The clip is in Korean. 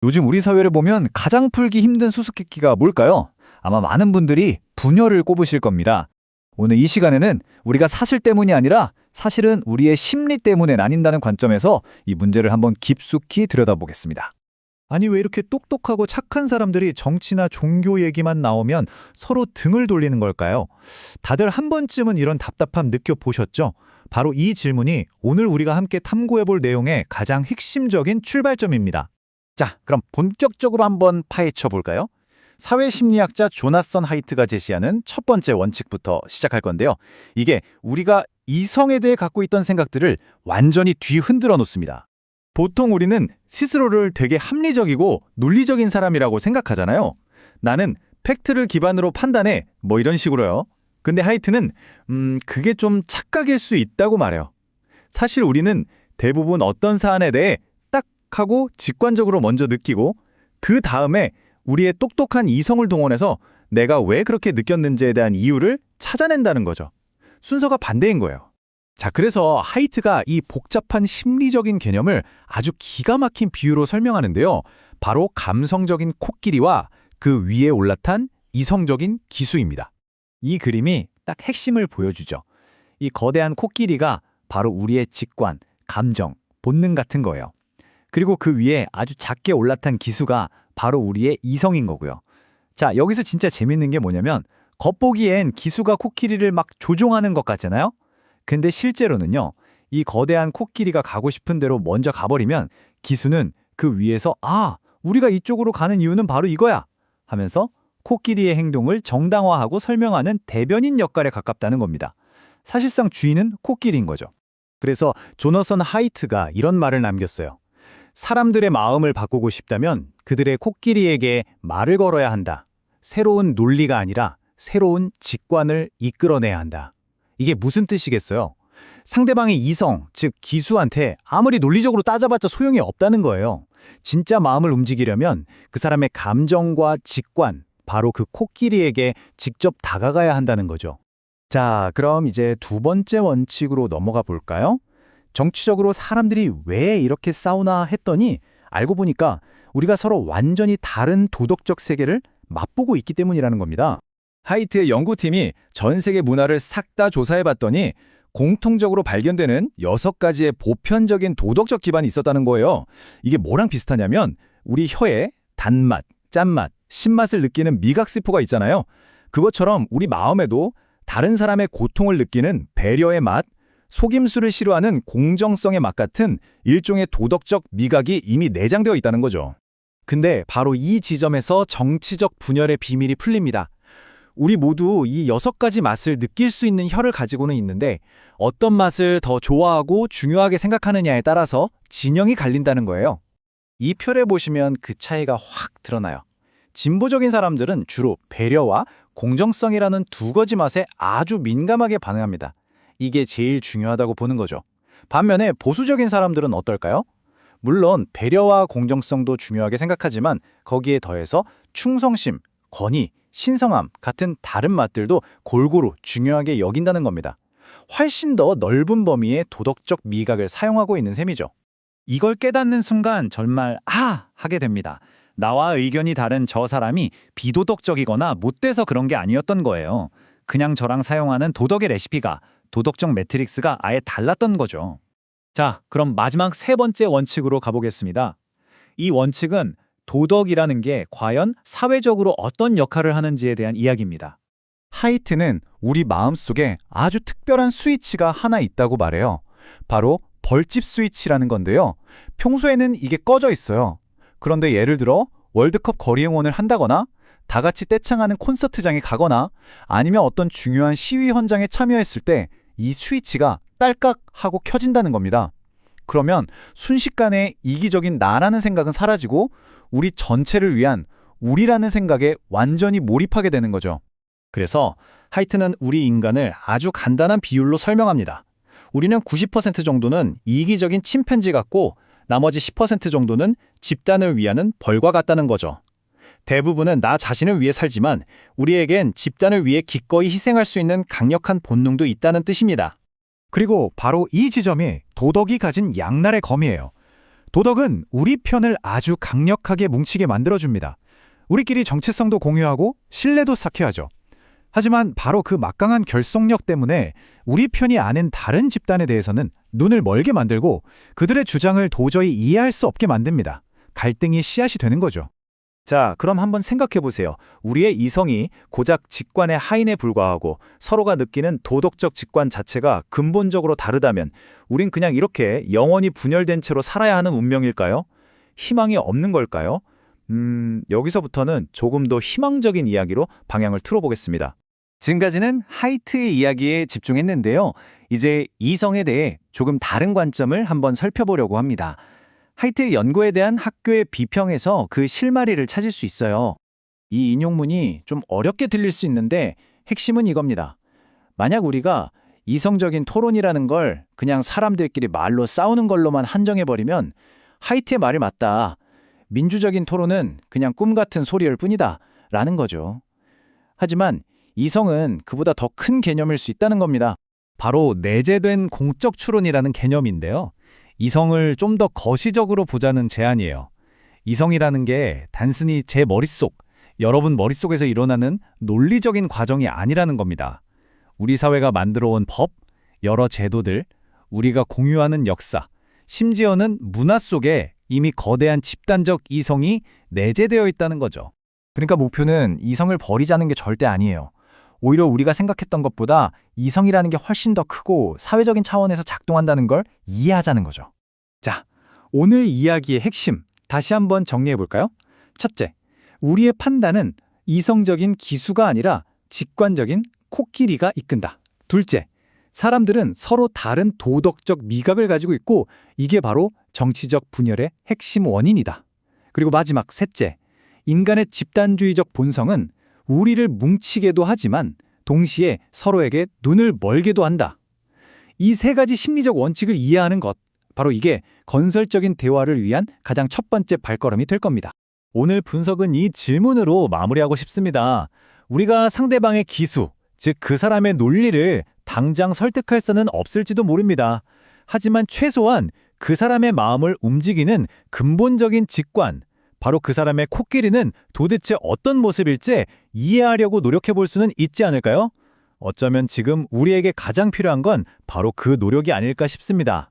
요즘 우리 사회를 보면 가장 풀기 힘든 수수께끼가 뭘까요? 아마 많은 분들이 분열을 꼽으실 겁니다. 오늘 이 시간에는 우리가 사실 때문이 아니라 사실은 우리의 심리 때문에 나뉜다는 관점에서 이 문제를 한번 깊숙이 들여다보겠습니다. 아니 왜 이렇게 똑똑하고 착한 사람들이 정치나 종교 얘기만 나오면 서로 등을 돌리는 걸까요? 다들 한 번쯤은 이런 답답함 느껴보셨죠? 바로 이 질문이 오늘 우리가 함께 탐구해볼 내용의 가장 핵심적인 출발점입니다. 자, 그럼 본격적으로 한번 파헤쳐 볼까요? 사회심리학자 조나선 하이트가 제시하는 첫 번째 원칙부터 시작할 건데요. 이게 우리가 이성에 대해 갖고 있던 생각들을 완전히 뒤흔들어 놓습니다. 보통 우리는 스스로를 되게 합리적이고 논리적인 사람이라고 생각하잖아요. 나는 팩트를 기반으로 판단해, 뭐 이런 식으로요. 근데 하이트는 그게 좀 착각일 수 있다고 말해요. 사실 우리는 대부분 어떤 사안에 대해 딱 하고 직관적으로 먼저 느끼고 그 다음에 우리의 똑똑한 이성을 동원해서 내가 왜 그렇게 느꼈는지에 대한 이유를 찾아낸다는 거죠. 순서가 반대인 거예요. 자, 그래서 하이트가 이 복잡한 심리적인 개념을 아주 기가 막힌 비유로 설명하는데요. 바로 감성적인 코끼리와 그 위에 올라탄 이성적인 기수입니다. 이 그림이 딱 핵심을 보여주죠. 이 거대한 코끼리가 바로 우리의 직관, 감정, 본능 같은 거예요. 그리고 그 위에 아주 작게 올라탄 기수가 바로 우리의 이성인 거고요. 자, 여기서 진짜 재밌는 게 뭐냐면 겉보기엔 기수가 코끼리를 막 조종하는 것 같잖아요? 근데 실제로는요, 이 거대한 코끼리가 가고 싶은 대로 먼저 가버리면 기수는 그 위에서 우리가 이쪽으로 가는 이유는 바로 이거야 하면서 코끼리의 행동을 정당화하고 설명하는 대변인 역할에 가깝다는 겁니다. 사실상 주인은 코끼리인 거죠. 그래서 조너선 하이트가 이런 말을 남겼어요. 사람들의 마음을 바꾸고 싶다면 그들의 코끼리에게 말을 걸어야 한다. 새로운 논리가 아니라 새로운 직관을 이끌어내야 한다. 이게 무슨 뜻이겠어요? 상대방의 이성, 즉 기수한테 아무리 논리적으로 따져봤자 소용이 없다는 거예요. 진짜 마음을 움직이려면 그 사람의 감정과 직관, 바로 그 코끼리에게 직접 다가가야 한다는 거죠. 자, 그럼 이제 두 번째 원칙으로 넘어가 볼까요? 정치적으로 사람들이 왜 이렇게 싸우나 했더니 알고 보니까 우리가 서로 완전히 다른 도덕적 세계를 맛보고 있기 때문이라는 겁니다. 하이트의 연구팀이 전 세계 문화를 싹 다 조사해봤더니 공통적으로 발견되는 6가지의 보편적인 도덕적 기반이 있었다는 거예요. 이게 뭐랑 비슷하냐면 우리 혀에 단맛, 짠맛, 신맛을 느끼는 미각세포가 있잖아요. 그것처럼 우리 마음에도 다른 사람의 고통을 느끼는 배려의 맛, 속임수를 싫어하는 공정성의 맛 같은 일종의 도덕적 미각이 이미 내장되어 있다는 거죠. 근데 바로 이 지점에서 정치적 분열의 비밀이 풀립니다. 우리 모두 이 6가지 맛을 느낄 수 있는 혀를 가지고는 있는데 어떤 맛을 더 좋아하고 중요하게 생각하느냐에 따라서 진영이 갈린다는 거예요. 이 표를 보시면 그 차이가 확 드러나요. 진보적인 사람들은 주로 배려와 공정성이라는 두 가지 맛에 아주 민감하게 반응합니다. 이게 제일 중요하다고 보는 거죠. 반면에 보수적인 사람들은 어떨까요? 물론 배려와 공정성도 중요하게 생각하지만 거기에 더해서 충성심, 권위, 신성함 같은 다른 맛들도 골고루 중요하게 여긴다는 겁니다. 훨씬 더 넓은 범위의 도덕적 미각을 사용하고 있는 셈이죠. 이걸 깨닫는 순간 정말 하게 됩니다. 나와 의견이 다른 저 사람이 비도덕적이거나 못돼서 그런 게 아니었던 거예요. 그냥 저랑 사용하는 도덕의 레시피가, 도덕적 매트릭스가 아예 달랐던 거죠. 자, 그럼 마지막 세 번째 원칙으로 가보겠습니다. 이 원칙은 도덕이라는 게 과연 사회적으로 어떤 역할을 하는지에 대한 이야기입니다. 하이트는 우리 마음속에 아주 특별한 스위치가 하나 있다고 말해요. 바로 벌집 스위치라는 건데요. 평소에는 이게 꺼져 있어요. 그런데 예를 들어 월드컵 거리 응원을 한다거나 다 같이 떼창하는 콘서트장에 가거나 아니면 어떤 중요한 시위 현장에 참여했을 때 이 스위치가 딸깍 하고 켜진다는 겁니다. 그러면 순식간에 이기적인 나라는 생각은 사라지고 우리 전체를 위한 우리라는 생각에 완전히 몰입하게 되는 거죠. 그래서 하이트는 우리 인간을 아주 간단한 비율로 설명합니다. 우리는 90% 정도는 이기적인 침팬지 같고 나머지 10% 정도는 집단을 위하는 벌과 같다는 거죠. 대부분은 나 자신을 위해 살지만 우리에겐 집단을 위해 기꺼이 희생할 수 있는 강력한 본능도 있다는 뜻입니다. 그리고 바로 이 지점이 도덕이 가진 양날의 검이에요. 도덕은 우리 편을 아주 강력하게 뭉치게 만들어줍니다. 우리끼리 정체성도 공유하고 신뢰도 쌓게 하죠. 하지만 바로 그 막강한 결속력 때문에 우리 편이 아닌 다른 집단에 대해서는 눈을 멀게 만들고 그들의 주장을 도저히 이해할 수 없게 만듭니다. 갈등이 씨앗이 되는 거죠. 자, 그럼 한번 생각해 보세요. 우리의 이성이 고작 직관의 하인에 불과하고 서로가 느끼는 도덕적 직관 자체가 근본적으로 다르다면 우린 그냥 이렇게 영원히 분열된 채로 살아야 하는 운명일까요? 희망이 없는 걸까요? 여기서부터는 조금 더 희망적인 이야기로 방향을 틀어보겠습니다. 지금까지는 하이트의 이야기에 집중했는데요. 이제 이성에 대해 조금 다른 관점을 한번 살펴보려고 합니다. 하이트의 연구에 대한 학교의 비평에서 그 실마리를 찾을 수 있어요. 이 인용문이 좀 어렵게 들릴 수 있는데 핵심은 이겁니다. 만약 우리가 이성적인 토론이라는 걸 그냥 사람들끼리 말로 싸우는 걸로만 한정해버리면 하이트의 말이 맞다. 민주적인 토론은 그냥 꿈 같은 소리일 뿐이다. 라는 거죠. 하지만 이성은 그보다 더 큰 개념일 수 있다는 겁니다. 바로 내재된 공적 추론이라는 개념인데요. 이성을 좀 더 거시적으로 보자는 제안이에요. 이성이라는 게 단순히 제 머릿속, 여러분 머릿속에서 일어나는 논리적인 과정이 아니라는 겁니다. 우리 사회가 만들어온 법, 여러 제도들, 우리가 공유하는 역사, 심지어는 문화 속에 이미 거대한 집단적 이성이 내재되어 있다는 거죠. 그러니까 목표는 이성을 버리자는 게 절대 아니에요. 오히려 우리가 생각했던 것보다 이성이라는 게 훨씬 더 크고 사회적인 차원에서 작동한다는 걸 이해하자는 거죠. 자, 오늘 이야기의 핵심 다시 한번 정리해 볼까요? 첫째, 우리의 판단은 이성적인 기수가 아니라 직관적인 코끼리가 이끈다. 둘째, 사람들은 서로 다른 도덕적 미각을 가지고 있고 이게 바로 정치적 분열의 핵심 원인이다. 그리고 마지막 셋째, 인간의 집단주의적 본성은 우리를 뭉치게도 하지만 동시에 서로에게 눈을 멀게도 한다. 이 세 가지 심리적 원칙을 이해하는 것, 바로 이게 건설적인 대화를 위한 가장 첫 번째 발걸음이 될 겁니다. 오늘 분석은 이 질문으로 마무리하고 싶습니다. 우리가 상대방의 기수, 즉 그 사람의 논리를 당장 설득할 수는 없을지도 모릅니다. 하지만 최소한 그 사람의 마음을 움직이는 근본적인 직관, 바로 그 사람의 코끼리는 도대체 어떤 모습일지 이해하려고 노력해 볼 수는 있지 않을까요? 어쩌면 지금 우리에게 가장 필요한 건 바로 그 노력이 아닐까 싶습니다.